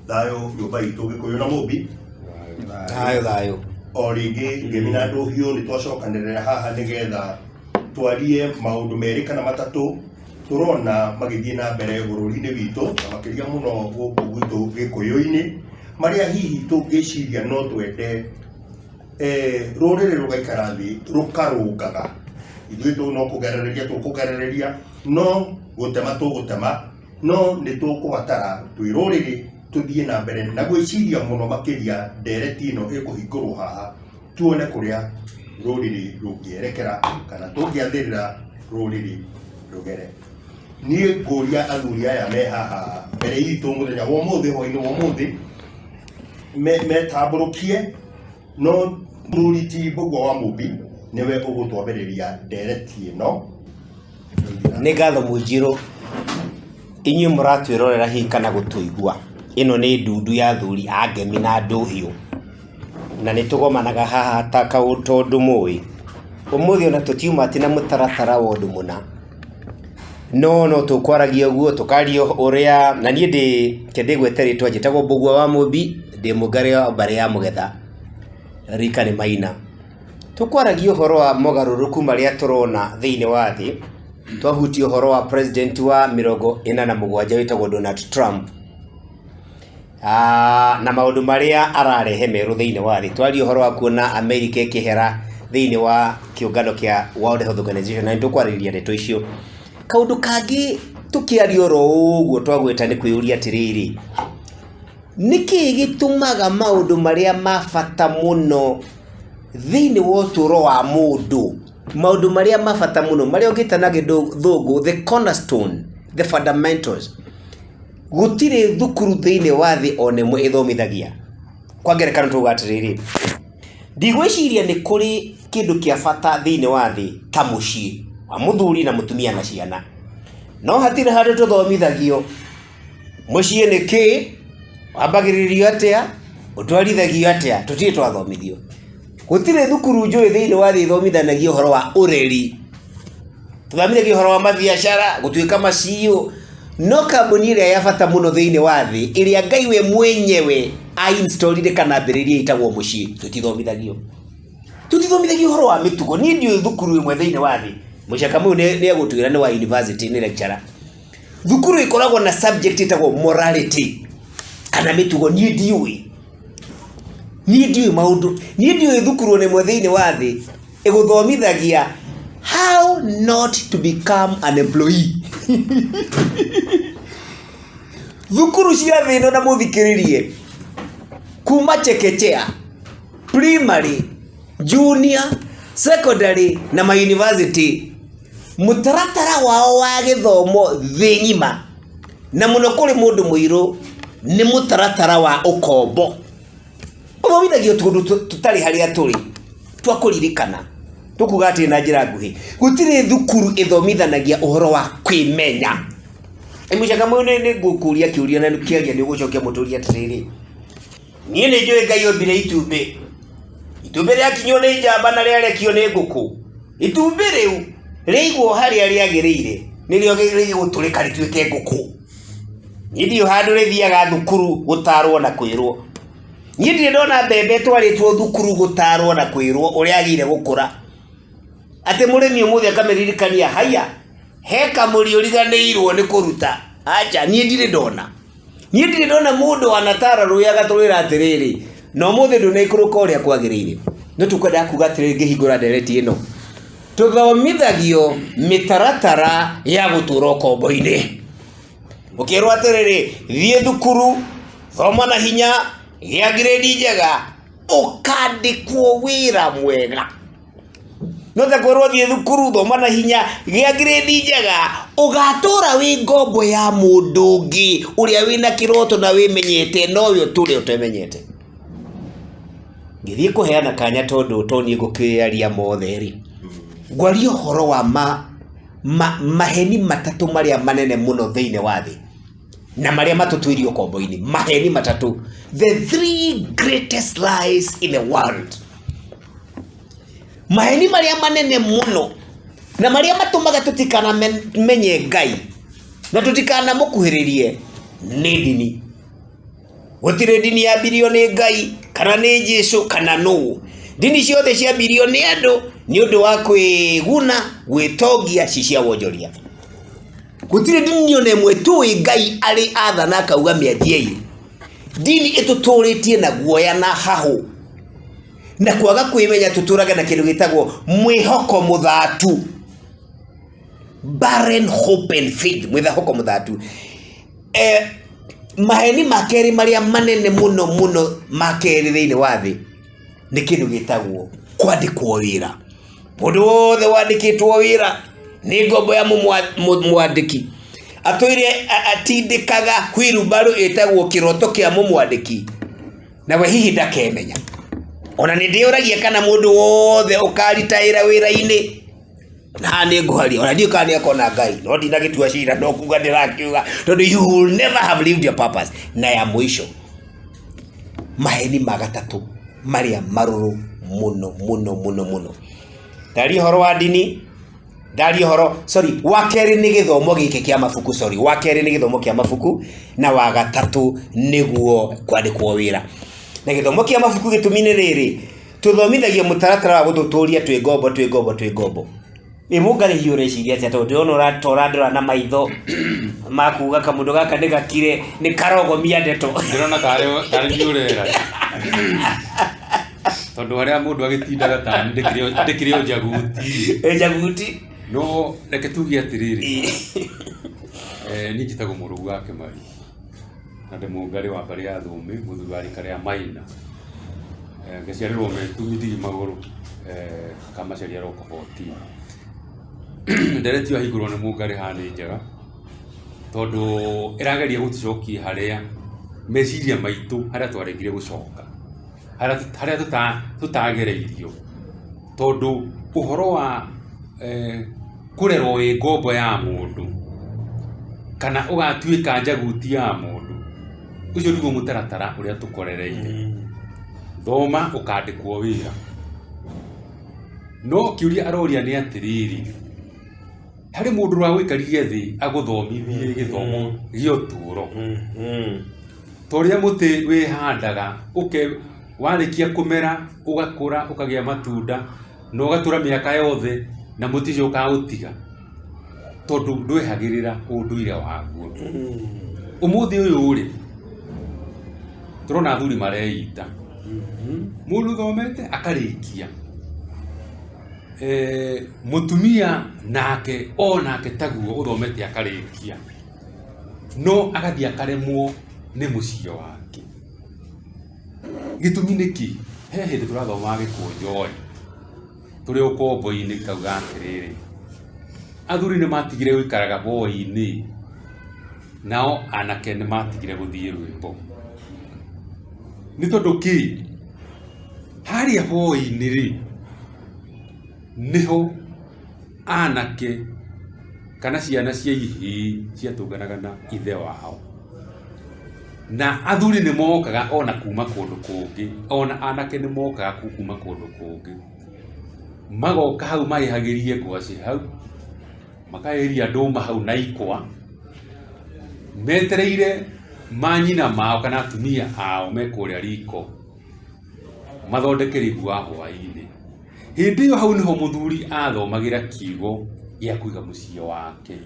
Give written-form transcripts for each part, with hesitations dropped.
Dayo nyumba itu Gikuyu na Mumbi. Dayo. Origi gemina nduhio ni twacokanirira haha nigetha twarie maundu meri kana matatu turona magithie na mbere bururi-ini witu na makiria muno guku gwitu Gikuyu-ini maria hihi tungiciria no twende ruriri rugaikara thi rukarungaga ithuĩ tu no kugerereria tukugerereria no gutema tugutema no ni tukubatara twi ruriri tuthie na mbere na gwiciria muno makiria ndereti ino ikuhingurwo haha tuone kuria ruriri rungierekera kana tungiathirira ruriri rugere. Nie nguria athuri aya me haha mbere itu muthenya wa umuthi hwaini wa umuthi metamburukie no Muriti Mbugua wa Mumbi niwe ugutwambiriria ndereti ino. Nĩ ngatho Mũnjirũ inyuĩ mũratwĩrorera hihi kana gũtũigua. Ĩno nĩ ndundu ya athuri a ngemi na ndũhiũ na nĩ tũgomanaga haha ta tondũ mũĩ ũmũthĩ ona tũtiuma atĩ na mũtaratara wa ũndũ mũna no tũkwaragia ũguo tũkario ũrĩa na niĩ ndĩgwete rĩtwa njĩtagwo Mbugua wa Mumbi ndĩ mũngare wa mbarĩ ya Mũgetha rika nĩ Maina. Tũkwaragia ũhoro wa mogarũrũku marĩa tũrona thĩinĩ wa thĩ. Twahutia ũhoro wa president wa 47 wĩtagwo Donald Trump na maũndũ marĩa ararehe merũ thĩinĩ wa thĩ. Twaria ũhoro wa kuona America ĩkĩhera thĩinĩ wa kĩũngano kĩa World Health Organization na nĩtũkwarĩrĩria ndeto icio. Kaũndũ kangĩ tũkĩaria oro ũguo twagweta nĩ kwĩyũria atĩrĩrĩ, nĩkĩ gĩtũmaga maũndũ marĩa ma bata mũno thĩinĩ wa ũtũũro wa mũndũ, maũndũ marĩa ma bata mũno marĩa ũngĩta na gĩthũngũ the cornerstone, the fundamentals, gũtirĩ thukuru thĩinĩ wa thĩ o nemwe ĩthomithagia. Kwa ngerekano tuuga atĩrĩrĩ, ndigwĩciria nĩ kũrĩ kĩndũ kĩa bata thĩinĩ wa thĩ ta mũciĩ wa mũthuri na mũtumia na ciana, no hatirĩ handũ tũthomithagio mũciĩ nĩ kĩĩ, wambagĩrĩrio atĩa, ũtwarithagio atĩa, tũtirĩ twathomithio. Gũtirĩ thukuru njũĩ thĩinĩ wa thĩ ithomithanagio ũhoro wa ũreri, tũthomithagio ũhoro wa mabiacara, gũtuĩka maciũ, no kambuni ĩrĩa ya bata mũno thĩinĩ wa thĩ ĩrĩa Ngai we mwenyewe ainstallire kana ambĩrĩrie ĩtagwo mũciĩ, tũtithomithagio ũhoro wa mĩtugo. Niĩ ndiũĩ thukuru ĩmwe thĩinĩ wa thĩ, Mũcaka mũyũ nĩ egũtwĩra nĩ wa university nĩ lecturer, thukuru ĩkoragwo na subject ĩtagwo morality kana mĩtugo. Niĩ ndiũĩ maũndũ, niĩ ndiũĩ thukuru ĩmwe thĩinĩ wa thĩ ĩgũthomithagia how not to become an employee. Thukuru cia thĩ ĩno na mũthikĩrĩrie, kuma chekechea, primary, junior, secondary na ma university, mũtaratara wao wa gĩthomo thĩ ng'ima na mũno kũrĩ mũndũ mũirũ nĩ mũtaratara wa ũkombo. Ũthomithagio tũndũ tũtarĩ harĩa tũrĩ twakũririkana. Tũkuga atĩ na njĩra nguhĩ, gũtirĩ thukuru ĩthomithanagia ũhoro wa kwĩmenya. Mũcaka mũyũ nĩ ngũkũria kĩũria na kĩaria nĩ ũgũcokia mũtũria atĩrĩrĩ, niĩ nĩ njũĩ Ngai ombire itumbĩ, itumbĩ rĩakinywo nĩ njamba na rĩarekio nĩ ngũkũ, itumbĩ rĩu rĩigwo harĩa rĩagĩrĩire nĩrĩo gĩgũtũrĩka rĩtuĩke ngũkũ. Niĩ ndiũĩ handũ rĩthiaga thukuru gũtarwo na kwĩrwo. Niĩ ndirĩ ndona mbembe twarĩtwo thukuru gũtarwo na kwĩrwo ũrĩa agĩrĩire gũkũra. Atĩ mũrĩmi ũmũthĩ akameririkania haya he kamũri ũriganĩirwo nĩ kũruta. Acha, niĩ ndirĩ ndona mũndũ wanatara rũĩ agatũrĩra atĩrĩrĩ, na ũmũthĩ ndũnaikũrũka ũrĩa kwagĩrĩire. No tũkwendaga kuga atĩrĩrĩ ngĩhingũra ndereti ĩno, tũthomithagio mĩtaratara ya gũtũũra ũkombo-inĩ. Ũkĩrwo atĩrĩrĩ, thiĩ thukuru, thoma na hinya, gĩa grade njega, ũkandĩkwo wĩra mwega. No ta kwĩrwo thiĩ thukuru, thoma na hinya, gĩa grade njega, ũgatũũra wĩ ngombo ya mũndũ ũngĩ ũrĩa wĩna kĩroto na wĩmenyete, no we ũtũũre ũtemenyete. Ngĩthiĩ kũheana kanya tondũ toniĩ ngũkĩaria mothe rĩ, ngwaria ũhoro wa maheni matatũ marĩa manene mũno thĩinĩ wa thĩ na marĩa matũtuĩrie ũkombo-inĩ. Maheni matatũ, the 3 greatest lies in the world. Maheni marĩa manene mũno na marĩa matũmaga tũtikanamenye Ngai na tũtikanamũkuhĩrĩrie nĩ ndini. gutire dini ya bilioni Ngai kana ni Jesu kana no. Dini ciothe cia bilioni andu ni undu wa kwiguna gwitogia cicia wonjoria. Gutire dini one imwe tu Ngai ari athana akauga miathie. Dini ituturitie na guoya na hahu na kwaga kwimenya tuturage na kindu gitagwo mwihoko muthatu, barren hope and faith. Mwihoko muthatu maheni makeri maria manene muno muno makeri thiini wa thi ni kindu gitagwo kwandikwo wira. Mundu wothe wandikitwo wira ni ngombo ya mwandiki atwire atindikaga hwirubaru etagwo kiroto kia mwandiki na we hihi ndakemenya. Ona ni ndiuragia kana mundu wothe ukaritaira wira-ini na ni nguharia ona ndio kana akona Ngai no ndinagitua cira no kuga ndirakiuga tondu you will never have lived your purpose. Na ya mwisho maheni magatatu maria maruru muno dari horo wa dini wakeri ni githomo gike kia mafuku wakeri ni githomo kia mafuku na wa gatatu niguo kwandikwo wira. Na githomo kia mafuku gitumine riri tuthomithagia mutaratara wa guthuturia twi ngombo imugari hiure ciria ati tondu uratora ndora na maitho makuga kamundu gaka ni gakire ni karogomia ndeto ndirona kare hiurera tondu haria mundu agitindaga ta ndikire jaguti no reke tugie atiriri ni njitagwo murugu wake mari na ndimungari wa mbari ya thumi muthugari karia maina ngeciarirwo metumithigi maguru kamacaria roko 14 nderetio ahigurwo ni mungari hani njega tondu irageria guticokia haria meciria maitu haria twaregire gucoka haria tutagereirio tondu uhoro wa kurerwo wi ngombo ya mundu kana ugatuika njaguti ya mundu ucio niguo mutaratara uria tukorereire. Thoma ukandikwo wira no kiuria aroria ni atiriri hari mundu wa gwikaririe thi aguthomithie githomo gioturo toria muti wihandaga warikia kumera ugakura ukagia matunda no ugatura miaka yothe na muticio kautiga tondu ndwihagirira unduire waguo. Umuthi uyu uri turona athuri mareita mundu thomete akarikia mutumia nake taguo uthomete akarikia no agathia karemwo ni mucio wake. Gitumi niki he hindi turathoma gikunjoe turi ukombo-ini kauga atiriri athuri ni matigire gwikaraga boi-ini nao anake ni matigire guthie rwimbo ni tondu ki haria boi-ini ri niho anake kana ciana cia ihi ciatunganaga na ithe wao na athuri ni mokaga ona kuma kundu kungi ona anake ni mokaga kuma kundu kungi magoka hau maihagirie ngwaci hau makairia nduma hau na ikwa metereire manyina mao kana atumia ao mekuria riko mathondekere igwa hwa-ini. Hindi yo hau niho muthuri athomagira kiugo gia kuiga mucio wake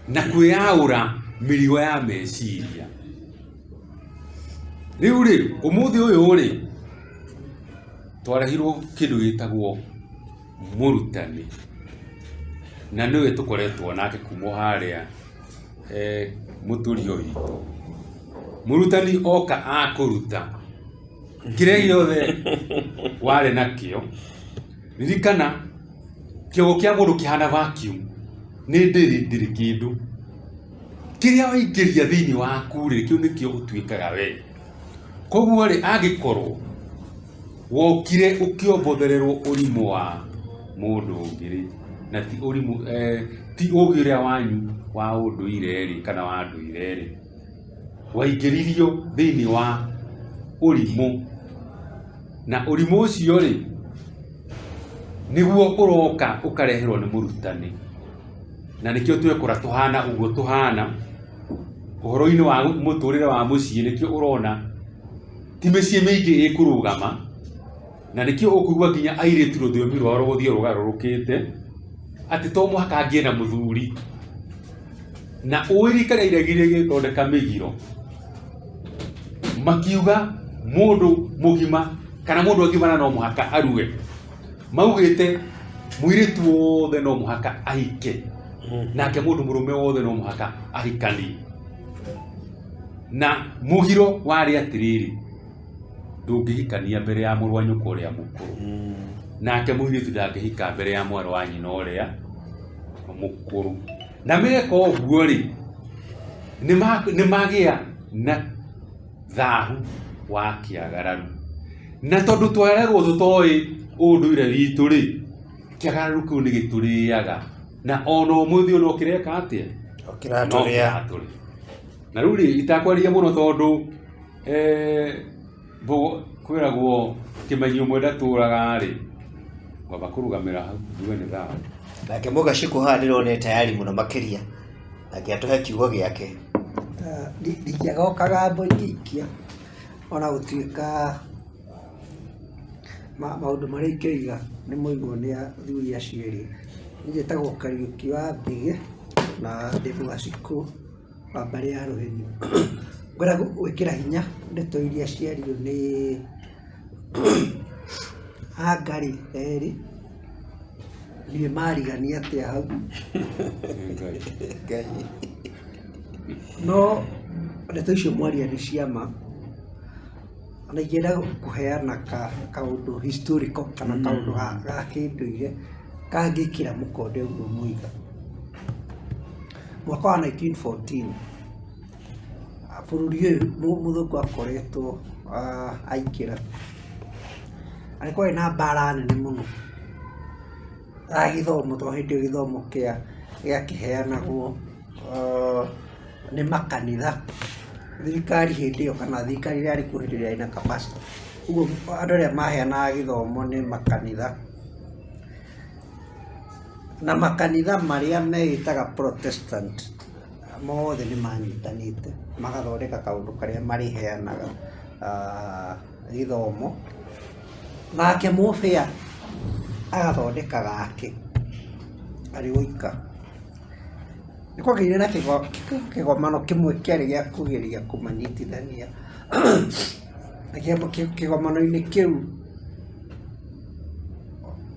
na kwiaura mirigo ya meciria. Riu ri umuthi uyu ri twarahirwo kindu gitagwo murutani na niwe tukoretwo nake kuma haria muturio wito. Murutani oka akuruta kiria giothe wari nakio ririkana kiugo kia mundu kihana vacuum ni ndiri kindu kiria waingiria thiini waku ri kiu nikio utuikaga we. Koguo ri agikorwo wokire ukiombothererwo urimu wa mundu ungiri na ti urimu ti ugiria wanyu wa unduire ri kana wa nduire ri waingiririo thiini wa urimu na urimu ucio ri niguo uroka ukareherwo ni murutani na nikio twekora tuhana uguo tuhana uhoro-ini wa muturire wa mucii nikio urona ti micii mingi ikurugama na nikio ukugua nginya airitu ruthiumi rwao guthie rugarurukite ati to muhaka angie na muthuri na uirikana iregire githondeka migiro makiuga mundu mugima kana mundu agimana no muhaka aruge maugite muiritu wothe no muhaka ahike nake mundu murume wothe no muhaka ahikani na mugiro wari atiriri ndungihikania mbere ya mũrũ wa nyũkwa ũrĩa mũkũrũ nake mũirĩtu ndangĩhika mbere ya mwarĩ wa nyina ũrĩa mũkũrũ na meka ũguo rĩ nĩ magĩa na thahu wa kĩagararu na tondũ twererwo tũtoĩ ũndũire witũ rĩ kĩagararu kĩu nĩ gĩtũrĩaga na ona ũmũthĩ ũno kĩreka atĩa Kĩratũrĩa. na rĩu rĩ itakwaria mũno tondũ kwĩragwo kĩmenyi ũmwe ndatũraga rĩ ngwamba kũrũgamĩra hau nduge nĩ thaũ Nake Mũgacikũ haha ndĩrona tayari mũno makĩria nake atũhe kiugo gĩake. Ndingĩagoka gambo ingĩikia ona gũtuĩka maũndũ marĩa ingĩiga nĩ mũigwo nĩ athuri acio erĩ. Niĩ njĩtagwo Kariuki wa Mbĩgĩ na ndĩ Mũgacikũ wa mbarĩ ya Rũheni. Ngwenda gwĩkĩra hinya ndeto iria ciario nĩ Angari erĩ niĩ marigania atĩa hau no ndeto icio mwaria nĩ ciama na ingĩenda kũheana kaũndũ historical kana kaũndũ ga kĩndũire kangĩkĩra mũkonde ũguo mũiga. Mwaka wa 1914 bũrũri ũyũ mũthũngũ akoretwo aingĩra na nĩ kwarĩ na mbara nene mũno ya gĩthomo tondũ hĩndĩ ĩyo gĩthomo gĩakĩheanagwo nĩ makanitha. Thirikari hĩndĩ ĩyo kana thirikari ĩrĩa yarĩ kuo hĩndĩ ĩrĩa ĩna capacity, ũguo andũ arĩa maheanaga gĩthomo nĩ makanitha na makanitha marĩa meĩtaga Protestant mothe nĩ manyitanĩte magathondeka kaũndũ karĩa marĩheanaga gĩthomo nake mũbĩa agathondeka gake arĩ wĩika. Nĩ kwagĩire na kĩgomano kĩmwe kĩarĩ gĩa kũgeria kũmanyitithania na kĩgomano-inĩ kĩu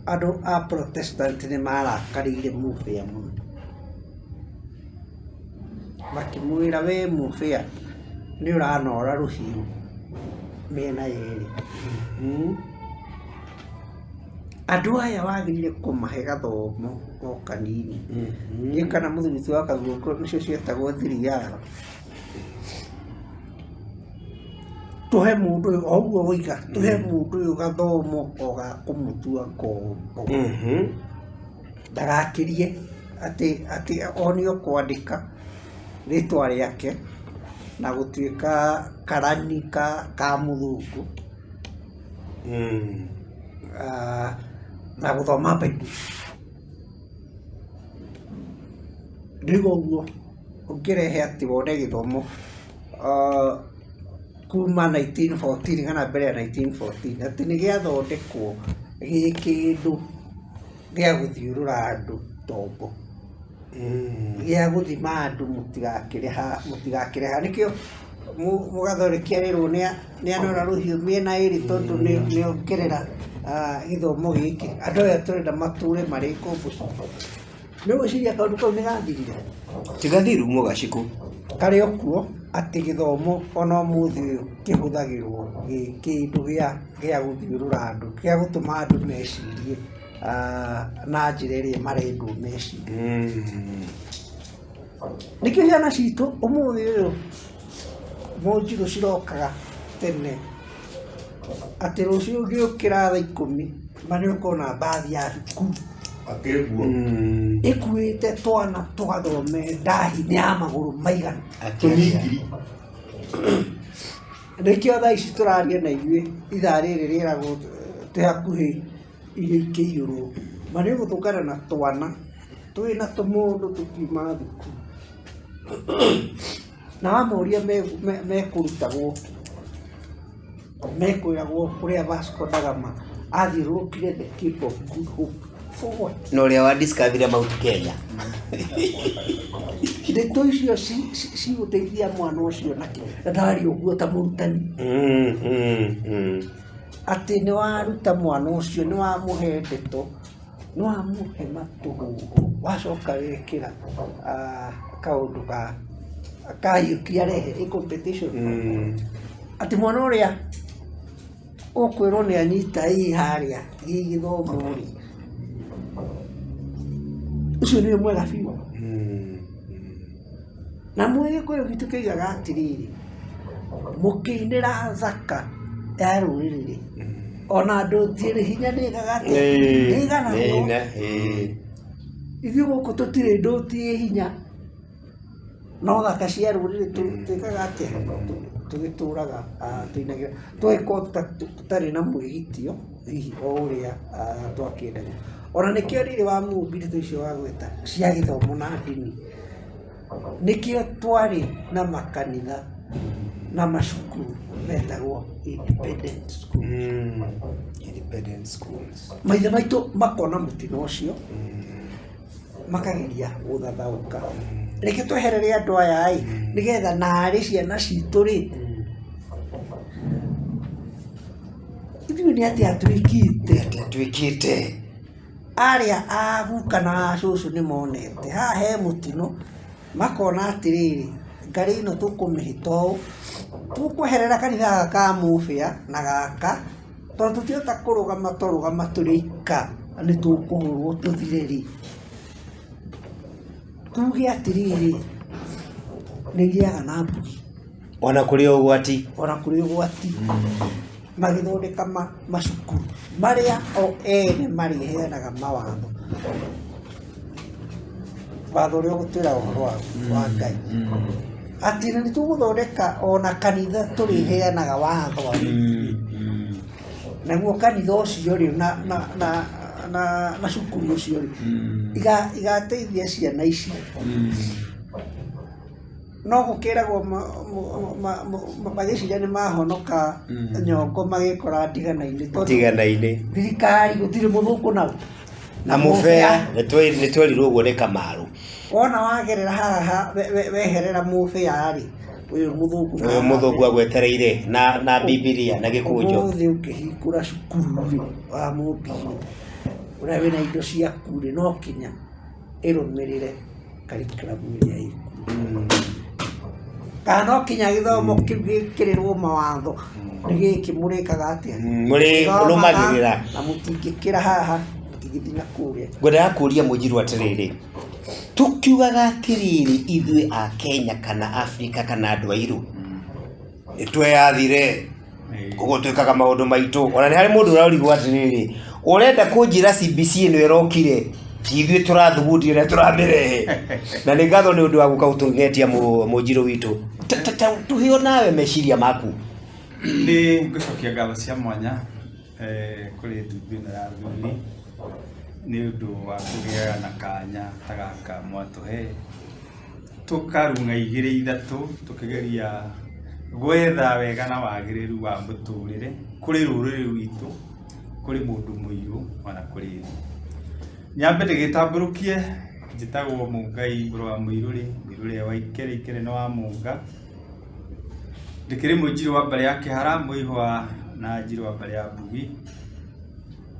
andũ a Protestant nĩ marakarĩire mũbĩa mũno makĩmwĩra we mũbĩa nĩ ũranora rũhiũ mĩena yerĩ. Andũ aya wagĩrĩire kũmahe gathomo o kanini. Niĩ kana mũthuri ti wa Kaguoko nĩcio cietagwo thiriara. Tũhe mũndũ ũyũ o ũguo woiga tũhe mũndũ ũyũ gathomo o ga kũmũtua ngombo. Ndagakĩrie atĩ o nĩ ũkwandĩka rĩtwa rĩake na gũtuĩka karani ka mũthũngũ na gũthoma Bible. Ndĩgo ũguo ũngĩrehe atĩ wone gĩthomo kuma 1914 kana mbere ya 1914 atĩ nĩ gĩathondekwo gĩ kĩndũ gĩa gũthiũrũra andũ tombo gĩa gũthima andũ mũtigakĩreha. Nĩkĩo mũgathoreki erĩrwo nĩ anora rũhiũ mĩena ĩrĩ tondũ nĩ ongerera gĩthomo gĩkĩ. Andũ aya tũrenda matũre marĩ ngombo. Nĩ gwĩciria kaũndũ kau nĩ gathirire? Tigathiru Mũgacikũ. Karĩ o kuo atĩ gĩthomo ona ũmũthĩ ũyũ kĩhũthagĩrwo kĩndũ gĩa gũthiũrũra andũ gĩa gũtũma andũ mecirie na njĩra ĩrĩa marendwo mecirie. Nĩkĩo ciana citũ ũmũthĩ ũyũ Mũnjirũ cirokaga tene atĩ rũciũ ũngĩũkĩra thaa 10 marĩ ũkona mbathi ya thukuru ĩkuĩte twana tũgathome ndahi nĩ ya magũrũ maigana tũnyingiri. Nĩkĩo thaa ici tũraria na ithuĩ ithaa rĩrĩ rĩeragwo twĩ hakuhĩ irio ikĩiyũrwo marĩ gũtũngana na twana twĩna tũmũndũ tũkiuma thukuru. na wamoria mekurutagwo mekwiragwo kuria Vasco da Gama athiũrũrũkire the Cape of Good Hope for what? No ria wa discovery Mount Kenya. Ndeto icio si gũteithia mwana ũcio nake ndarĩ ũguo ta mũrutani atĩ nĩ waruta mwana ũcio nĩ wamũhe ndeto nĩ wamũhe matũhũ wacoka wekĩra kaũndũ kayũkia rehe competition atĩ mwana ũrĩa ũkwĩrwo nĩ anyita harĩa gĩthomo-rĩ ucio nĩ mwega biũ na mwega kwa gitu kigaga atiriri mukinira thaka ya ruriri ona ndotire hinya ni gagati ni gana ithuĩ gũkũ tũtirĩ ndũtie hinya no thaka cia ruriri twĩkaga atĩa tũgĩtũraga twĩnagira twĩkota tũtarĩ na mwĩgitio hihi o ũrĩa twakĩendaga ona nĩkĩo rĩrĩ wa mũmbire tũicio wa gwĩta cia gĩthomo na ndini nikio twari na makanitha na macukuru metagwo independent schools maithe maitũ makona mũtino ũcio makageria gũthathauka reke tweherere andũ aya nigetha narĩ ciana citũ-rĩ ithuĩ nĩ atĩa twĩkĩte arĩa aguka na cũcũ nĩ monete haha he mũtino makona atiriri ngari ino tũkũmĩhĩta ũũ tũkweherera kanitha gaka ka mũbĩa na gaka tondũ tũtiota kũrũgama tũrĩika nĩ tũkũhũrwo tũthirĩri tuge atiriri nĩ gĩaga na mbugi ona kũrĩ ũgwati magĩthondeka macukuru marĩa o ene marĩheanaga mawatho watho ũrĩa ũgũtwĩra ũhoro wa Ngai atĩ nĩ tũgũthondeka ona kanitha tũrĩheanaga watho naguo kanitha ũcio-rĩ na cukuru ũcio-rĩ igateithia ciana ici no gũkĩragwo magĩciria nĩ mahonoka nyongo magĩkora ndigana-inĩ thirikari gũtirĩ mũthũkũ nao na mũbĩa nĩ twerirwo ũguo nĩ Kamaru wona wagerera haha weherera mũbĩa-rĩ ũyũ mũthũngũ agwetereire na Bibilia na gĩkũnjo ũmũthĩ ũkĩhingũra cukuru-rĩ wa mũmbire ũrĩa wĩna indo ciaku-rĩ no kinya ĩrũmĩrĩre curriculum ĩrĩa kana no kinya gĩthomo kĩu gĩkĩrĩrwo mawatho nĩ gĩkĩ mũrĩkaga atĩa mũrũmagĩrĩra na mũtingĩkĩra haha mũtingĩthiĩ na kũrĩa ngwendaga kũria Mũnjiru atĩrĩrĩ tukiugaga atĩrĩrĩ ithuĩ a Kenya kana Afrika kana andũ airũ nĩtweyathire ũguo twĩkaga maũndũ maitũ ona nĩ harĩ mũndũ ũrarigwo atĩrĩrĩ ũrenda kũnjĩra CBC ĩno ĩrokire ithuĩ tũrathugundire na tũramĩrehe na nĩ ngatho nĩ ũndũ wa gũka gũtũng'etia Mũnjiru witũ tũhĩo nawe meciria maku nĩ ngũcokia ngatho cia mwanya kũrĩ Ndumbĩ ĩno ya Athuri nĩ ũndũ wa kũgĩa na kanya ta gaka mwatũhe tũkarung'a igĩrĩ ithatũ tũkĩgeria gwetha wega na wagĩrĩru wa mũtũrĩre kũrĩ rũrĩrĩ rwitũ kũrĩ mũndũ mũirũ ona kũrĩ nyambe ndĩgĩtambũrũkie njĩtagwo Mũngai mũrũ wa Mũirũrĩ Mũirũrĩ wa Ikere nĩ wa Mũnga ndĩkĩrĩ Mũnjiru wa mbarĩ ya Kĩhara Mũihwa na Njirũ wa mbarĩ ya Mbugi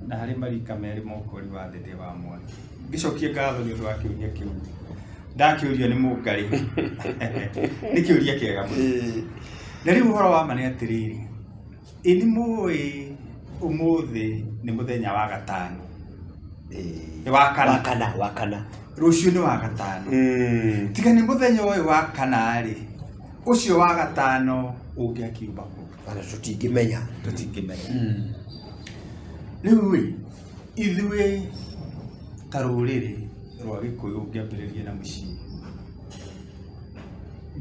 na harĩ marika merĩ mokori wa Thĩndĩ wa Mwangi ngĩcokie ngatho nĩ ũndũ wa kĩũria kĩu ndakĩũrio nĩ Mũngarĩ nĩ kĩũria kĩega mũno na rĩu ũhoro wa ma nĩ atĩrĩrĩ nĩ mũĩ ũmũthĩ nĩ mũthenya wa gatano wa kana rũciũ nĩ wa gatano tiga nĩ mũthenya ũyũ wa kana-rĩ ũcio wa gatano ũngĩakiuma kũ kana tũtingĩmenya rĩu ithuĩ ta rũrĩrĩ rwa Gĩkũyũ ũngĩambĩrĩria na mũciĩ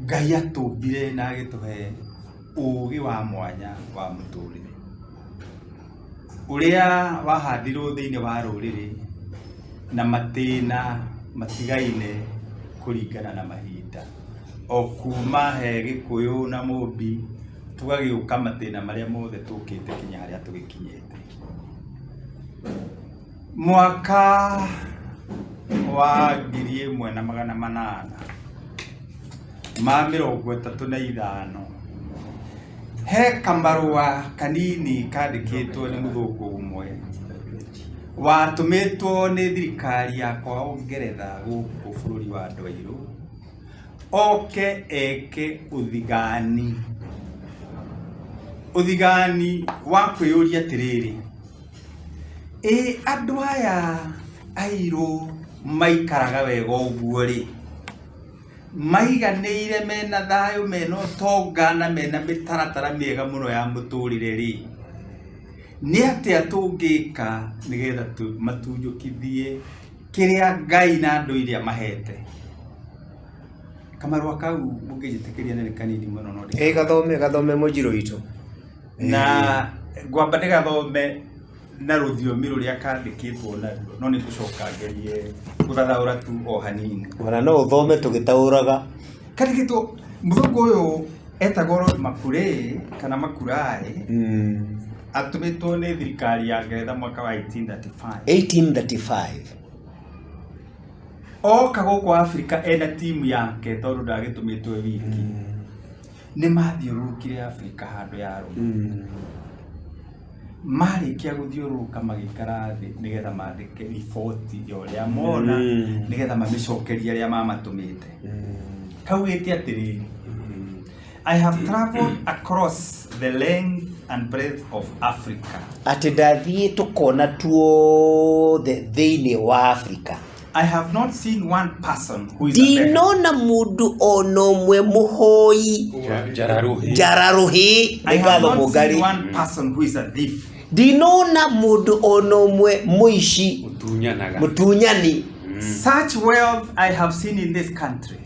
Ngai atũmbire na agĩtũhe ũũgĩ wa mwanya wa mũtũrĩre ũrĩa wahandirwo thĩinĩ wa rũrĩrĩ na matĩna matigaine kũringana na mahinda o kuma he Gikuyu na Mumbi tugagiuka mathina maria mothe tukite kinya haria tugikinyete. Mwaka wa 1835 he kamarua kanini kandikitwo ni muthungu umwe watumitwo ni thirikari ya kwa Ngeretha guku bururi wa Ndwairu oke eke uthigani wa kwiyuria atiriri andu aya airu maikaraga wega uguo ri maiganĩire mena thayo mena ũtonga na mena mĩtaratara mĩega mũno ya mũtũrĩre ri nĩ atĩa tũngĩka nĩgetha matunjũkithie kĩrĩa Ngai na andũ iria mahete. Kamarua kau mũngĩjĩtĩkĩria nĩ kanini mũno no gathome Mũnjiru witũ na ngwamba ndĩgathome na rũthiomi rũrĩa kandĩkĩtwo naruo no nĩ ngũcoka ngerie gũthathaũra tu o hanini. Ona no ũthome tũgĩtaũraga. Kandĩkĩtwo mũthũngũ ũyũ etagwo Makure kana Makurai atũmĩtwo nĩ thirikari ya Ngeretha mwaka wa 1835. Oka gũkũ Afrika ena timu yake tondũ ndagĩtũmĩtwo wiki nĩ mathiũrũrũkire Afrika handũ ya rũma marĩkia gũthiũrũrũka magĩikara thĩ nĩgetha mandĩke riboti ya ũrĩa mona nĩgetha mamĩcokerie arĩa mamatũmĩte. Kaugĩte atĩrĩrĩ, I have traveled across the length and breadth of Africa. Atĩ ndathiĩ tũkona tuothe thĩinĩ wa Afrika. I have not seen one person who is ndinona mundu ono mwe muhoi njararuhi. I have not seen one person who is a thief. Ndinona mundu ono mwe muici mutunyani. Such wealth I have seen in this country.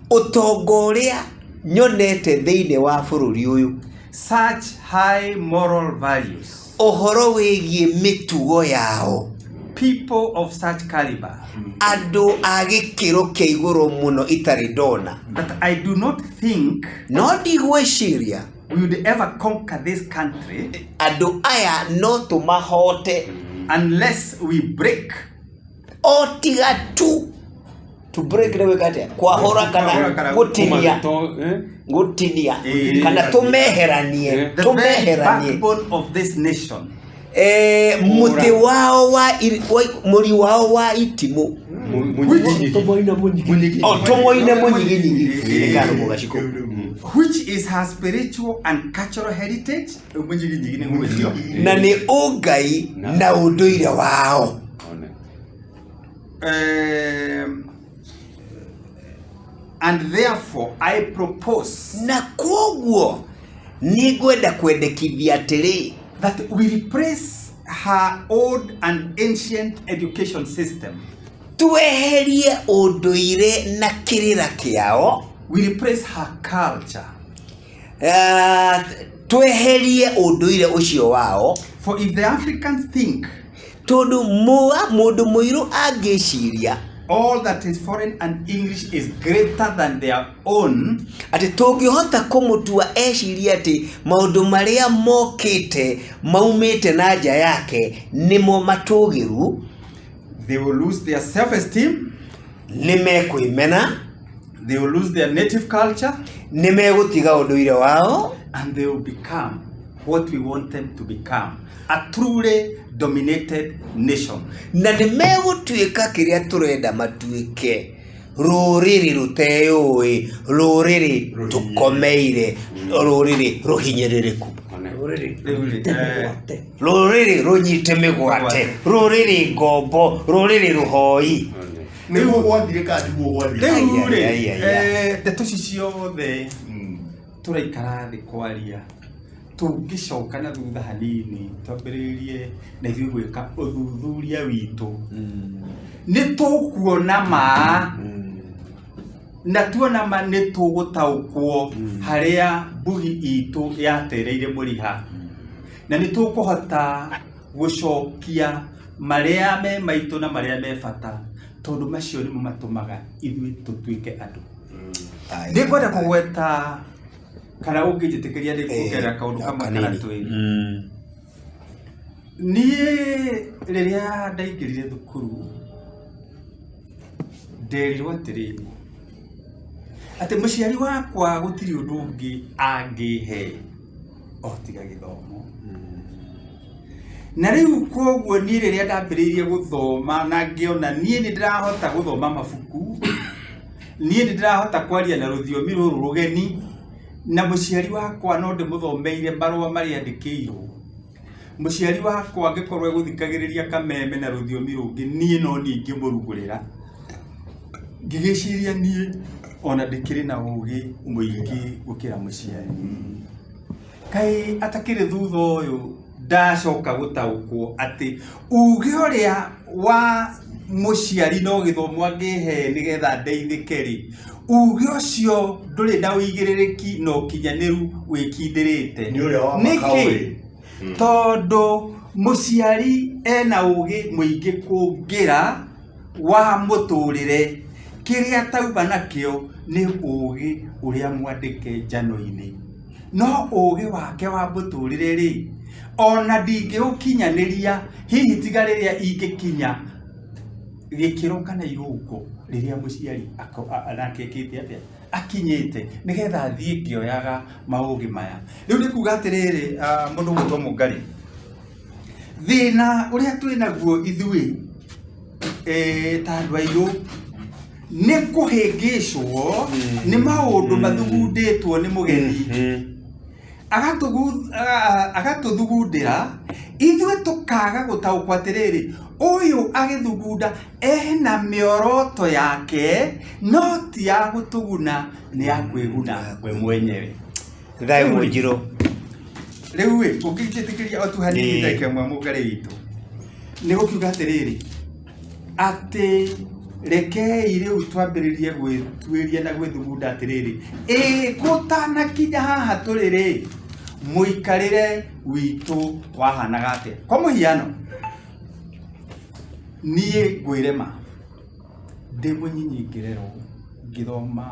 Utongo uria nyonete thiini wa bururi uyu. Such high moral values. Uhoro wigie mitugo yao. People of such caliber. Andu agikiro kia iguru muno itari ndona. But I do not think no ndigwiciria we would ever conquer this country andu aya no tumahote unless we break otiga tu to break the wekate kwa hora kana gutinia kana tumeheranie backbone of this nation. Muti wao wa muri wao wa itimu which is her spiritual and cultural heritage na ni ugai na unduire wao. And therefore I propose na koguo ni gwenda kwendekithia atiri that we replace her old and ancient education system. Tweherie unduire na kirira kiao. We replace her culture. Tweherie unduire ucio wao. For if the Africans think tondu mundu muiru angiciria all that is foreign and English is greater than their own, ati tungihota kumutua eciria ati maundu maria mokite maumite na nja yake nimo matugiru, they will lose their self-esteem, nimekwimena, they will lose their native culture, nimegutiga unduire wao, and they will become what we want them to become, a truly dominated nation. Na nimegutuika kiria turenda matuike ruriri ruteyoi, ruriri tukomeire, ruriri ruhinyiririku, ruriri runyite migwate, ruriri ngombo, ruriri ruhoi. Nĩguo gwathire kandi guo gwathire. Ndeto ciothe turaikara thĩ kwaria tũngĩcoka na thutha hanini twambĩrĩrie na ithuĩ gwĩka ũthuthuria witũ nĩ tũkuona ma na tuona ma nĩ tũgũtaũkwo harĩa mbugi itũ yatereire mũriha na nĩ tũkũhota gũcokia marĩa me maitũ na marĩa me bata tondũ macio nĩmo matũmaga ithuĩ tũtuĩke andũ. ndikwenda kugweta kana ũngĩnjĩtĩkĩria ndĩkuongerera kaũndũ kamwe kana twĩrĩ. Niĩ rĩrĩa ndaingĩrire thukuru nderirwo atĩrĩrĩ atĩ mũciari wakwa gũtirĩ ũndũ ũngĩ angĩhe o tiga gĩthomo. Na rĩu koguo niĩ rĩrĩa ndambĩrĩirie gũthoma na ngĩona niĩ nĩ ndĩrahota gũthoma mabuku, niĩ nĩ ndĩrahota kwaria na rũthiomi rũrũ rũgeni, na mũciari wakwa no ndĩmũthomeire marũa marĩa andĩkĩirwo. Mũciari wakwa angĩkorwo egũthikagĩrĩria kameme na rũthiomi rũngĩ, niĩ no niĩ ingĩmũrugũrĩra. Ngĩgĩciria niĩ ona ndĩkĩrĩ na ũgĩ mũingĩ gũkĩra mũciari. Kaĩ atakĩrĩ thutha ũyũ ndacoka gũtaũkwo atĩ uge ũrĩa wa mũciari no gĩthomo angĩhe nĩgetha ndeithĩke-rĩ, uge ũcio ndũrĩ na ũigĩrĩrĩki na ũkinyanĩru wĩkindĩrĩte. Nĩkĩ? Tondũ mũciari ena ũgĩ mũingĩ kũngĩra wa mũtũrĩre. Kĩrĩa tauba nakĩo nĩ ũgĩ ũrĩa mwandĩke njano-inĩ. No ũgĩ wake wa mũtũrĩre-rĩ, ona ndingĩũkinyanĩria, hihi tiga rĩrĩa ingĩkinya gĩkĩro kana irũngo rĩrĩa mũciari anakĩkĩte atĩa akinyĩte nĩgetha thiĩ ngĩoyaga maũgĩ maya. Rĩu nĩ kuga atĩrĩrĩ, mũndũ gwĩtwo Mũngarĩ, thĩna ũrĩa twĩnaguo ithuĩ ta andũ airũ nĩ kũhĩngĩcwo nĩ maũndũ mathugundĩtwo nĩ mũgeni, agatũthugundĩra, ithuĩ tũkaga gũtaũkwo atĩrĩrĩ ũyũ agĩthugunda ena mĩoroto yake no ti ya gũtũguna, nĩ ya kwĩguna we mwenyewe. Thayũ Mũnjirũ. Rĩu ũngĩnjĩtĩkĩria o tu hanini ndagĩka ĩmwe Mũngarĩ witũ, nĩ gũkiuga atĩrĩrĩ atĩ rekei rĩu twambĩrĩrie gwĩtuĩria na gwĩthugunda atĩrĩrĩ, gũtanakinya haha tũrĩ-rĩ, mũikarĩre witũ wahanaga atĩa. Kwa mũhiano niĩ ngwĩrema ndĩ mũnyinyi ngĩrerwo ngĩthoma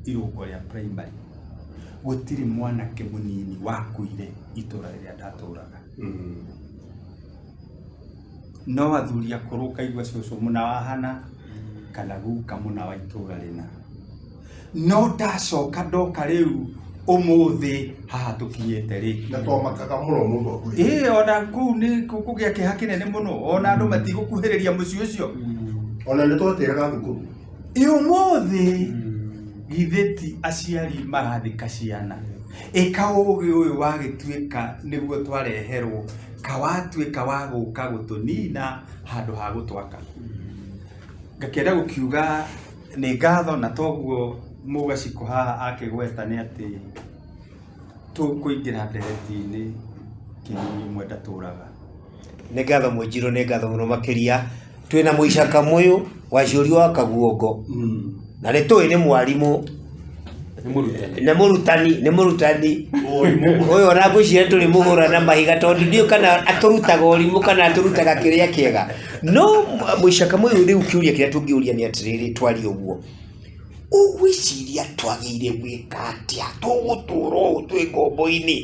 irũngo rĩa primary, gũtirĩ mwanake mũnini wakuire itũra rĩrĩa ndatũraga. No athuri akũrũ kaigua cũcũ mũna wahana kana guka mũna wa itũra rĩna. No ndacoka ndoka rĩu ũmũthĩ haha tũkinyĩte-rĩ, na twamakaga mũno mũno. Ona kũu nĩ kũgĩa kĩeha kĩnene mũno, ona andũ matigũkuhĩrĩria mũciĩ ũcio. Ona nĩ twatĩraga thukuru. Ũmũthĩ githĩti aciari marathika ciana. Ĩka ũgĩ ũyũ wagĩtuĩka nĩguo twareherwo, kawatuĩka wa gũka gũtũnina handũ ha gũtwaka. Ngakĩenda gũkiuga nĩ ngatho, na toguo Mũgaciko haha akĩgweta nĩ atĩ tũkũingĩra ndereti-inĩ kĩnini imwe ndatũraga. Nĩ ngatho Mũnjirũ, nĩ ngatho mũno makĩria. Twĩna Mũicaka Mũyũ wa Ciũria wa Kaguongo, na nĩ tũĩ nĩ mwarimũ nĩ mũrutani ũyũ ona ngwĩciria tũrĩ mũhũra na mahiga, tondũ ndiũ kana atũrutaga ũrimũ kana atũrutaga kĩrĩa kĩega. No Mũicaka Mũyũ rĩu kĩũria kĩrĩa tũngĩũria nĩ atĩrĩrĩ, twarie ũguo, ũgwĩciria twagĩrĩire gwĩka atĩa tũgũtũra ũũ twĩ ngombo-inĩ?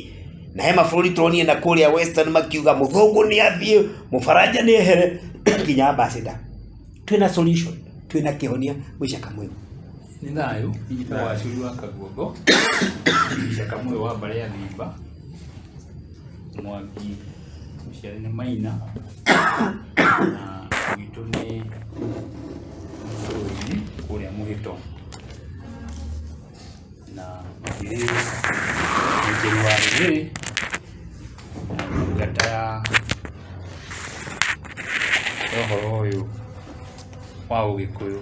Na he mabũrũri turonie na kũrĩa Western makiuga mũthũngũ nĩ athiĩ, mũbaranja nĩ ehere, nginya ambassador. Twĩna solution, twĩna kĩhonia. Mũicaka Mũyũ. Nĩ thayũ, ithe wa Ciũria wa Kaguongo, Mũicaka Mũyũ wa Mbare ya Thimba, Mwangi mũciari nĩ Maina, na gwitũ nĩ bũrũri kũrĩa Mũhĩto. Na ngiri mũingĩri wa rũrĩrĩ na ngata ya ũhoro ũyũ wa Ũgĩkũyũ.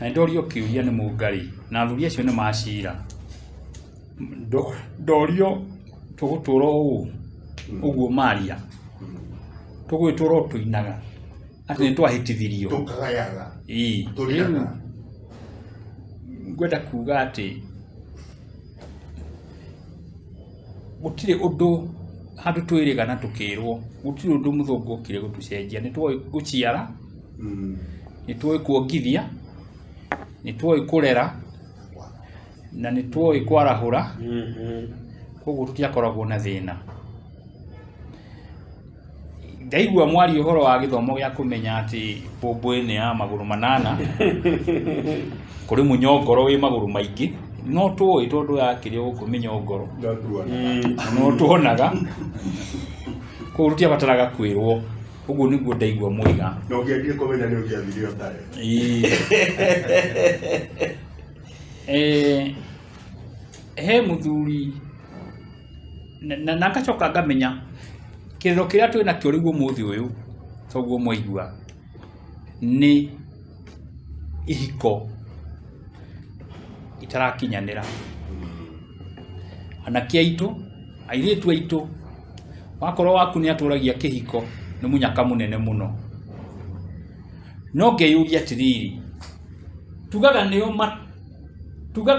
Na ndorio kĩũria nĩ Mũngarĩ, na athuri acio nĩ macira. Ndorio tũgũtũra ũũ ũguo maria, tũgwĩtũra o tũinaga atĩ nĩ twahĩtithirio, tũkagayaga, rĩu ngwenda kuga atĩ gũtirĩ ũndũ handũ twĩrĩga na tũkĩrwo, gũtirĩ ũndũ mũthũngũ ũkire gũtũcenjia. Nĩ tũĩ gũciara, nĩ tũĩ kuongithia, nĩ tũĩ kũrera, na nĩ tuoĩ kwarahũra koguo tũtiakoragwo na thĩna. Ndaigua mwari ũhoro wa gĩthomo gĩa kũmenya atĩ mbũmbũĩ nĩ ya magũrũ manana kũrĩ mũnyongoro wĩ magũrũ maingĩ, no tuoĩ tondũ yakĩrĩ gũkũ mĩnyongoro no tuonaga, koguo tũtiabataraga kwĩrwo. Ũguo nĩguo ndaigua mũiga. Na ũngĩendire kũmenya nĩ ũngĩathire ũtarĩ. He mũthuri na ngacoka ngamenya kĩrĩro kĩrĩa twĩ nakĩo rĩu ũmũthĩ ũyũ toguo mwaigua nĩ ihiko itarakinyanĩra. Anake aitũ, airĩtu aitũ, wakorwo waku nĩ atũragia kĩhiko nĩ mũnyaka mũnene mũno. No ngeyũria atĩrĩrĩ, tugaga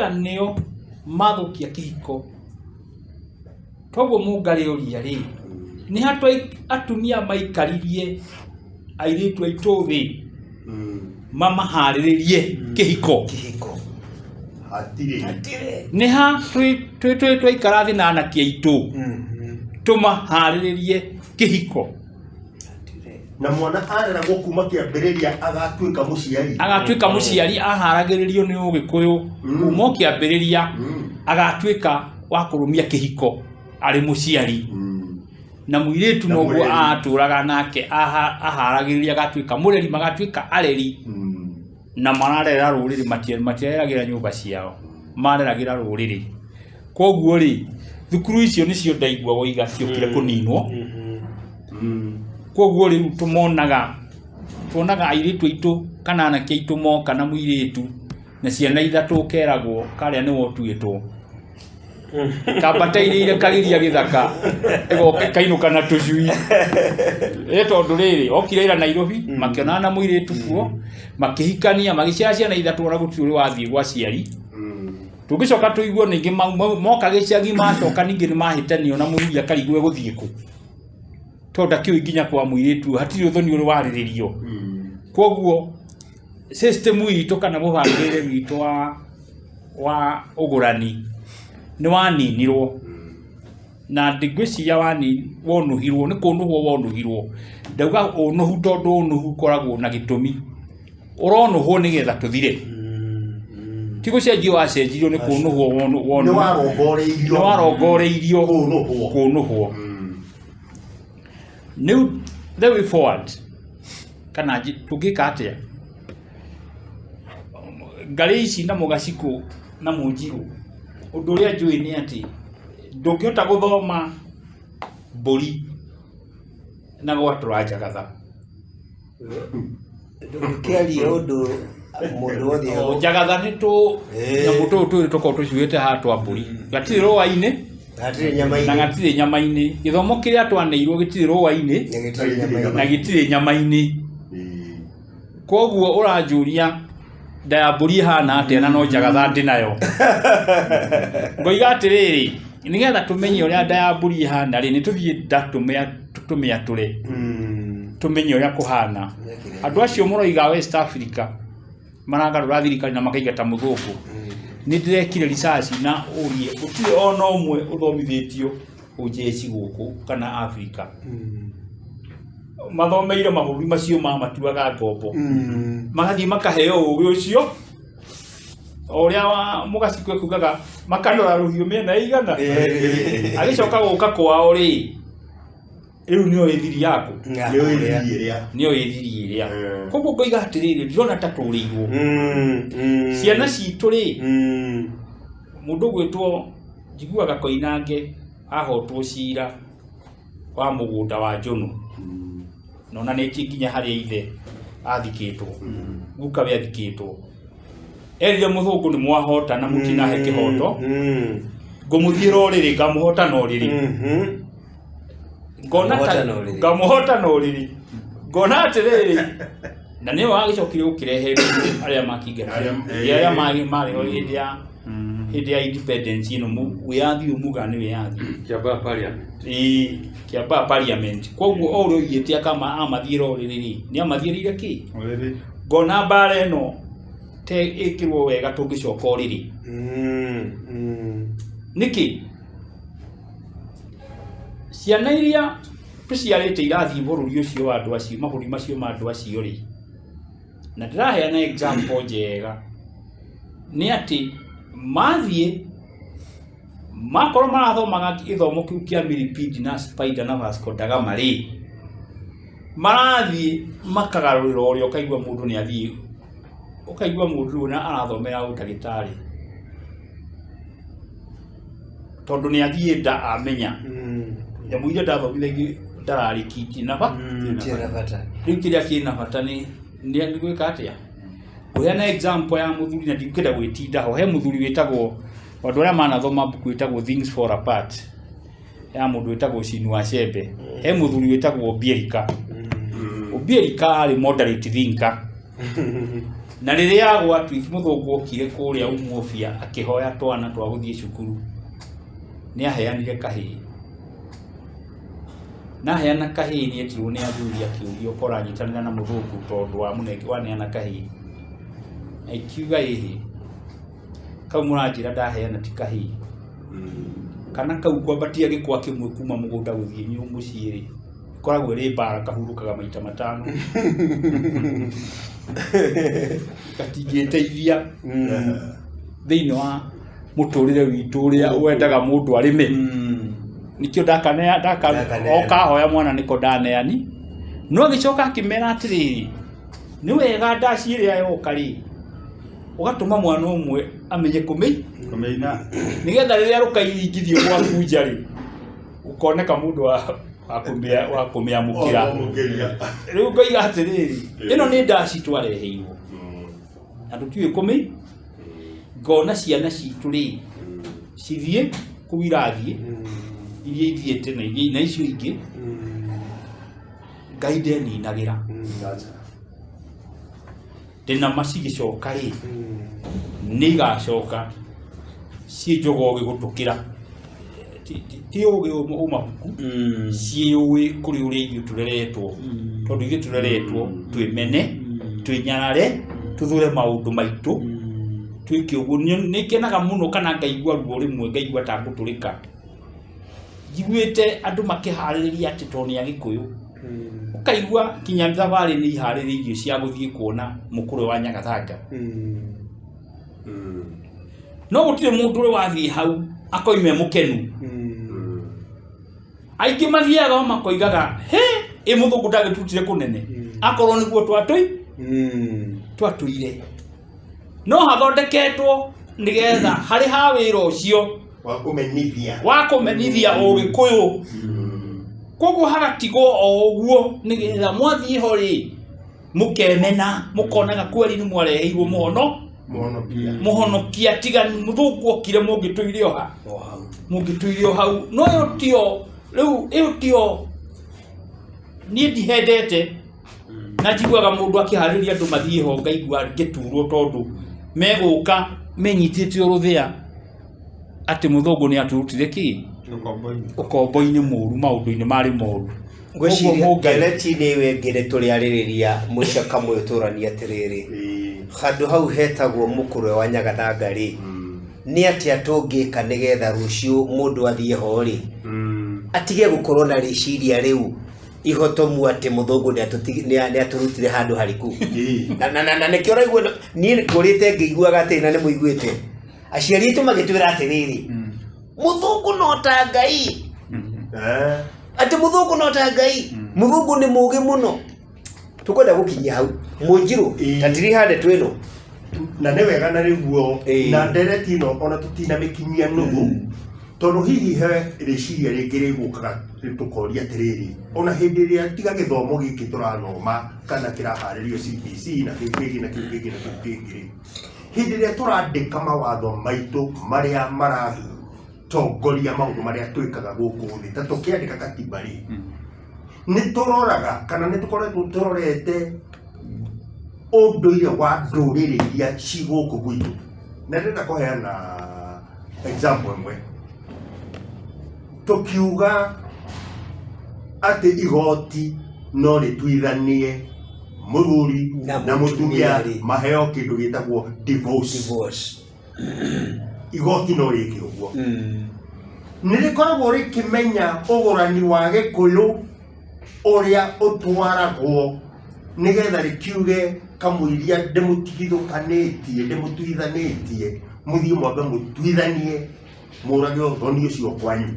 nĩo mathũkia kĩhiko, toguo mũngarĩũria rĩ, nĩ hatũ atumia maikaririe airĩtu aitũ thĩ mamaharĩrĩrie kĩhiko. Hatirĩ. Nĩ ha twaikara thĩ na anake aitũ tũmaharĩrĩrie kĩhiko. Na mwana areragwo kuma kĩambĩrĩria agatuĩka mũciari, aharagĩrĩrio nĩ Ũgĩkũyũ kuma kĩambĩrĩria agatuĩka wa kũrũmia kĩhiko arĩ mũciari. Na mũirĩtu noguo atũraga nake aharagĩrĩria agatuĩka mũreri, magatuĩka areri, na mararera rũrĩrĩ, matiareragĩra nyũmba ciao, mareragĩra rũrĩrĩ. Koguo rĩ, thukuru icio nĩcio ndaigua woiga ciũkire kũninwo. Koguo rĩu tuonaga airĩtu aitũ kana anake aitũ moka na mũirĩtu na ciana ithatũ, keragwo karĩa nĩwe ũtuĩtwo. Kambata irĩire kagiria gĩthaka ĩgoka ĩkainũka na tũcui. Tondũ rĩrĩ okire ira Nairobi makĩonana na mũirĩtu kuo, makĩhikania, magĩciara ciana ithatũ, ona gũtirĩ wathiĩ gwa ciari. Tũngĩcoka tũiguo ningĩ moka gĩcagi macoka ningĩ nĩ mahĩtanio na mũthuri akarigwo gũthiĩ kũ, tondũ ndakĩũĩ nginya kwa mũirĩtu, hatirĩ ũthoni ũrĩ warĩrĩrio. Koguo system itũ kana mũbangĩrĩre witũ wa ũgũrani nĩ waninirwo, na ngwĩciria wonuhirwo, nĩ kũnuhwo wonuhirwo. Ndauga ũnuhu tondũ ũnuhu ũkoragwo na gĩtũmi, ũronuhwo nĩgetha tũthire, ti gũcenjio wacenjirio, nĩ kũnuhwo nĩ warongoreirio kũnuhwo. New the way forward kana tũngĩka atĩa ngarĩ ici na Mũgacikũ na Mũnjirũ. Ũndũ ũrĩa njũĩ nĩ atĩ ndũngĩhota gũthoma mbũri na gwatũra Njagatha. Ndũngĩkĩaria ũndũ mũndũ wothe. Njagatha nĩ nyamũ tũrĩ tũkorwo tũciũĩte haha twa mbũri, gatirĩ rũa-inĩ na gatirĩ nyama-inĩ. Gĩthomo kĩrĩa twaneirwo gĩtirĩ rũa-inĩ na gĩtirĩ nyama-inĩ. Koguo ũranjũria nda ya mbũri ihana atĩa na no Njagatha ndĩ nayo. Ngoiga atĩrĩrĩ, nĩgetha tũmenye ũrĩa nda ya mbũri ihana rĩ, nĩ tũthiĩ nda tũmĩatũre tũmenye ũrĩa kũhana. Andũ acio mũroiga West Africa maragarũra thirikari na makaigata mũthũngũ. Nĩ ndĩrekire research na ũrie gũtirĩ ona ũmwe ũthomithĩtio ũnjeci gũkũ kana Africa mathomeire mabũrũri macio matuaga ngombo, magathiĩ makaheo ũgĩ ũcio ũrĩa wa Mũgacikũ ekugaga makanora rũhiũ mĩena igana. Agĩcoka gũka kwao rĩ, rĩu nĩyo ĩthiri yaku, nĩyo ĩthiri ĩrĩa. Koguo ngoiga atĩrĩrĩ, ndĩrona ta tũrĩirwo ciana citũ rĩ. Mũndũ gwĩtwo njiguaga Koinange ahotwo cira wa mũgũnda wa Njũnũ, nonanĩtie nginya harĩa ithe athikĩtwo, gukawe athikĩtwo. Erire mũthũngũ nĩ mwahota na mũtinahe kĩhoto, ngũmũthiĩra ũrĩrĩ ngamũhota na ũrĩrĩ. Ngamũhota na ũrĩrĩ, ngona atĩrĩrĩ, na nĩyo agĩcokire gũkĩrehe arĩa makĩingatire arĩa marĩ hĩndĩ ya independence ĩno, wĩyathi umuga nĩ wĩyathi Kiambaa Parliament. Koguo o ũrĩa oigĩte amathiĩra ũrĩrĩ, nĩ amathiĩrĩire kĩ? Ngona mbara ĩno te ikirwo wega tungicoka uriri niki ciana iria tuciarite irathi bururi ucio wa andu acio maburi macio ma andu acio ri na ndiraheana example njega ni ati mathie makoro marathomaga ithomo kiu kia Millipede na Spider na Vasco da Gama ri marathie makagarurira uria ukaigua mundu ni athie ukaigua mundu na arathomera utagitari tondu ni athie nda amenya ya muija ndathomire ndarari kiti na ba riu kiria kina bata ni gwika atia uheana example ya muthuri na ndikenda gwitinda ho he muthuri wetagwo wandu aria manathoma buku wetagwo Things Fall Apart ya mundu wetagwo Chinua Achebe he muthuri wetagwo Obielika Obielika ari moderate thinker na riria gwatu muthungu okire kuria umofia akihoya twana twa guthie cukuru ni aheanire kahii na heana kahii ni etirwo ni athuri akiurio koranyitanira na muthungu tondu wa munenge wa neana kahii aikiuga ihi kau muranjira ndaheana ti kahii kana kau kwambatia gikwa kimwe kuma mugunda guthie nyumu ciiri koragwo ri bara kahurukaga maita matano katigiteithia thiini wa muturire witu uria wendaga mundu arime nikio ndaka okahoya mwana niko ndaneani no gicoka kimera atiriri ni wega ndaciria yokari ugatuma mwana umwe amenye kumeina nigetha riria rukaingithio gwa kunjari ukoneka mundu wa kumiamukira riu ngoiga atiriri ino ni ndaci twareheirwo na tutiwe kumi ngona ciana citu ri cithie kuirathie iria ithiete na iria na icio ingi gaide ni nagira tena macigicoka ri ni gacoka cijogo gigutukira ti ugi umabuku ciuwi kuri uri ithu tureretwo tondu ithu tureretwo twimene twinyarare tuthure maundu maitu twike uguo ni kenaga muno kana ngaigua ruo rimwe ngaigua ta guturika jiguite andu makihaririria ati toni ya Gikuyu ukaigua kinya thabari ni ihariririo cia guthie kuona mukuru wa Nyagathanga no gutire mundu uri wathie hau akoime mukenu aiki mathiaga makoigaga he muthungu ndagitutire kunene akorwo niguo twatuire no hathondeketwo nigetha hari ha wira ucio wa kumenithia Ugikuyu koguo hagatigwo o uguo nigetha mwathie ho ri mukemena mukonaga kweli ni mwareheirwo muhonokia tiga muthungu okire mungituirio hau no yo tio riu iyo tio ni ndihendete na jiguaga mundu akihariria andu mathie ho ngaigua ngiturwo tondu meguka menyitite uruthia ati muthungu ni aturutire ki ukombo-ini muru maundu-ini mari moru ngwiciria ngeleti ni wengire turi aririria muica kamwe turania atiriri handu hau hetagwo mukuru wa Nyagathanga ri ni ati atungika nigetha rucio mundu athie ho ri atige gukorwo na riciria riu ihotomu ati muthungu ni aturutire handu hariku na nikio raigua ni ngurite ngiguaga ati na ni muiguite aciari itu magitwira atiriri muthungu no ta Ngai ati muthungu no ta Ngai muthungu ni mugi muno tukwenda gukinya hau munjiru tatiri hande twino na ne wega na riguo na ndereti no ona tutina mikinyia nuthu tondu hihi he riciria ringire gukaga tukoria atiriri ona hindi ria tiga githomo giki turathoma kana kiraharirio CBC na kingigi na kingigi na kingigi hindi ria turandika mawatho maitu maria mara tongoria maundu maria twikaga guku thi ta tukiandika katiba ri ni turoraga kana ni tukoretwo turorete unduire wa nduriri iria ciguku gwitu na ndenda kuheana example imwe tukiuga ati igoti no ritwithanie muthuri Na na mutumia mutumia maheo kindu gitagwo divorce igoti no riki uguo nirikoragwo rikimenya ugurani wa gikuyu uria utwaragwo nigetha rikiuge kamuiria ndimutuithanitie muthie mwambe mutuithanie murage uthoni ucio kwanyu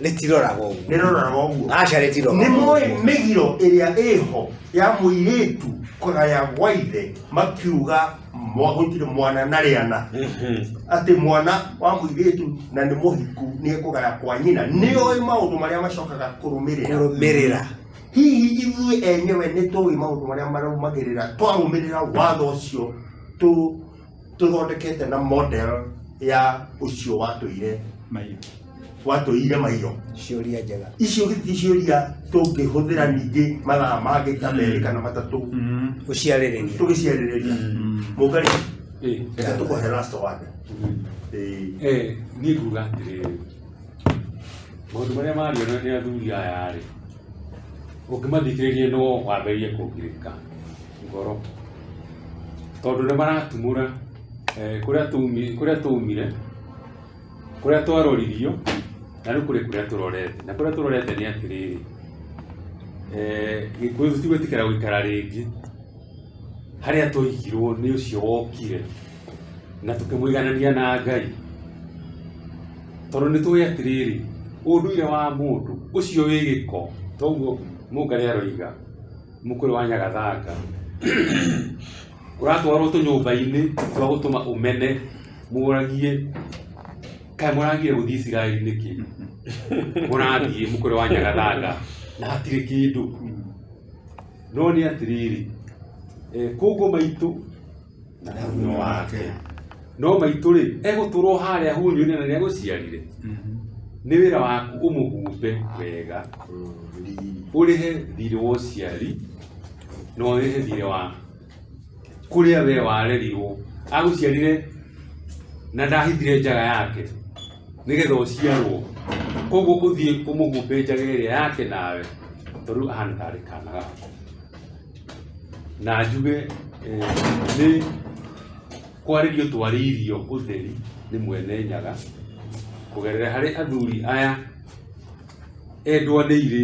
Retiroraga uguo. niroraraga uguo Aca retiroraga. nĩ moĩ mĩgiro ĩrĩa ĩho ya mũirĩtu kũgaya gwa ithe makiuga gũtirĩ mwana na rĩana atĩ mwana wa mũirĩtu na nĩ mũhiku nĩ ekũgaya kwa nyina nĩoĩ maũndũ marĩa macokaga kũrũmĩrĩra hihi ithuĩ enyewe nĩ tũĩ maũndũ marĩa marũmagĩrĩra twarũmĩrĩra watho ũcio tũthondekete na model ya ũcio watũire mairo Ciũria njega. icio gĩti ciũria tũngĩhũthĩra ningĩ mathaa mangĩ ta merĩ kana matatũ Gũciarĩrĩria. tũgĩciarĩrĩria mũngari reka tũkũhe last word niĩ nguga atĩrĩrĩ maũndũ marĩa mario nĩ athuri aya rĩ ũngĩmathikĩrĩria no wambĩrĩrie kũgirĩka ngoro tondũ nĩ maratumũra kũrĩa tũumire kũrĩa twaroririo na rĩu kũrĩa tũrorete na kũrĩa tũrorete nĩ atĩrĩrĩ Gĩkũyũ tũtigwĩtĩkĩra gũikara rĩngĩ harĩa tũigirwo nĩ ũcio wokire na tũkĩmũiganania na Ngai tondũ nĩ tũĩ atĩrĩrĩ ũndũire wa mũndũ ũcio wĩ gĩko toguo Mũngai aroiga mũkũrĩ wa Nyagathanga ũratwarwo tũnyũmba-inĩ twa gũtũma ũmene mũragie kaĩ mũragire gũthiĩ Isiraeli nĩkĩ mũrathiĩ mũkũrĩ wa Nyagathanga na hatirĩ kĩndũ no nĩ atĩrĩrĩ kũguo maitũ na no wake no maitũ rĩ egũtũrwo harĩa hunyũ-inĩ na nĩagũciarire nĩ wĩra waku ũmũhumbe wega ũrĩhe thirĩ wa ũciari na ũrĩhe thirĩ wa kũrĩa we warerirwo agũciarire na ndahithire njaga yake nigetha ũciarwo koguo ũthiĩ ũmũhumbe njaga ĩrĩa yake nawe tondũ ahana tarĩ kana gaku na njuge nĩ kwarĩrio twarĩirio ũtheri nĩ mwene Nyaga kũgerera harĩ athuri aya endwanĩire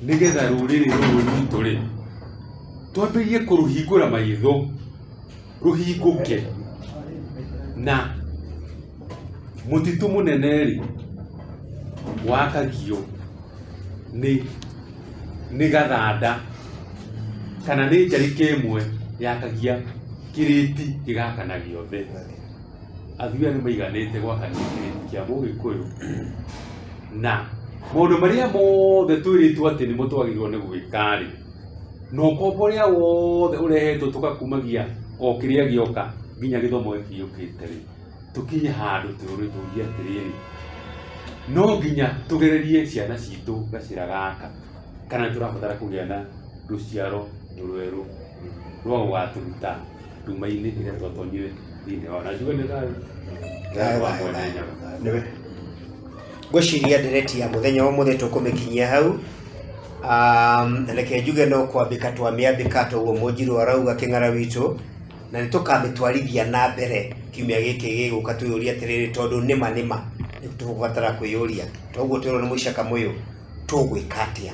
nigetha rũrĩrĩ rũrũ rwitũ rĩ twambĩrĩrie kũrũhingũra maitho rũhingũke na mũtitũ mũnene rĩ wakagio nĩ gathanda kana nĩ njarika ĩmwe yakagia kĩrĩti gĩgakana gĩothe athuri nĩ maiganĩte gwakania kĩrĩti kĩa Mũgĩkũyũ na maũndũ marĩa mothe twĩrĩtwo atĩ nĩmo twagĩrĩirwo nĩ gwĩka rĩ na ũkombo ũrĩa wothe ũrehetwo tũkakumagia o kĩrĩa gĩoka nginya gĩthomo gĩkĩ gĩũkĩte rĩ tũkinye handũ tũrie atĩrĩrĩ no nginya tũgererie ciana citũ gacĩra gaka kana tũrabatara kũgĩa na rũciaro rwerũ rwa gũgatũruta nduma-inĩ ĩrĩa twatonyire thĩinĩ wao na njuge nĩ thayũ wa mwene Nyaga. Ngwĩciria ndereti ya mũthenya ũmũthĩ tũkũmĩkinyia hau reke njuge no kwambĩka twamĩambĩka toguo Mũnjirũ arauga kĩng'ara witũ na nĩ tũkamĩtwarithia na mbere kiumia gĩkĩ gĩgũka twĩyũria atĩrĩrĩ tondũ nĩma nĩ tũgũbatara kwĩyũria toguo twĩrwo nĩ Mũicaka Mũyũ tũgwĩka atĩa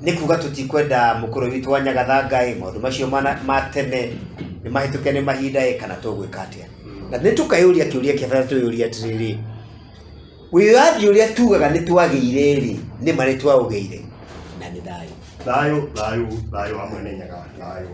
nĩ kuga tũtikwenda mũkũrũ witũ wa Nyagathanga maũndũ macio ma tene nĩ mahĩtũke nĩ mahinda kana tũgwĩka atĩa na nĩ tũkayũria kĩũria kĩa bata twĩyũria atĩrĩrĩ wĩyathi ũrĩa tugaga nĩ twagĩire rĩ nĩ marĩ twaũgeire na nĩ thayũ thayũ wa mwene Nyaga thayũ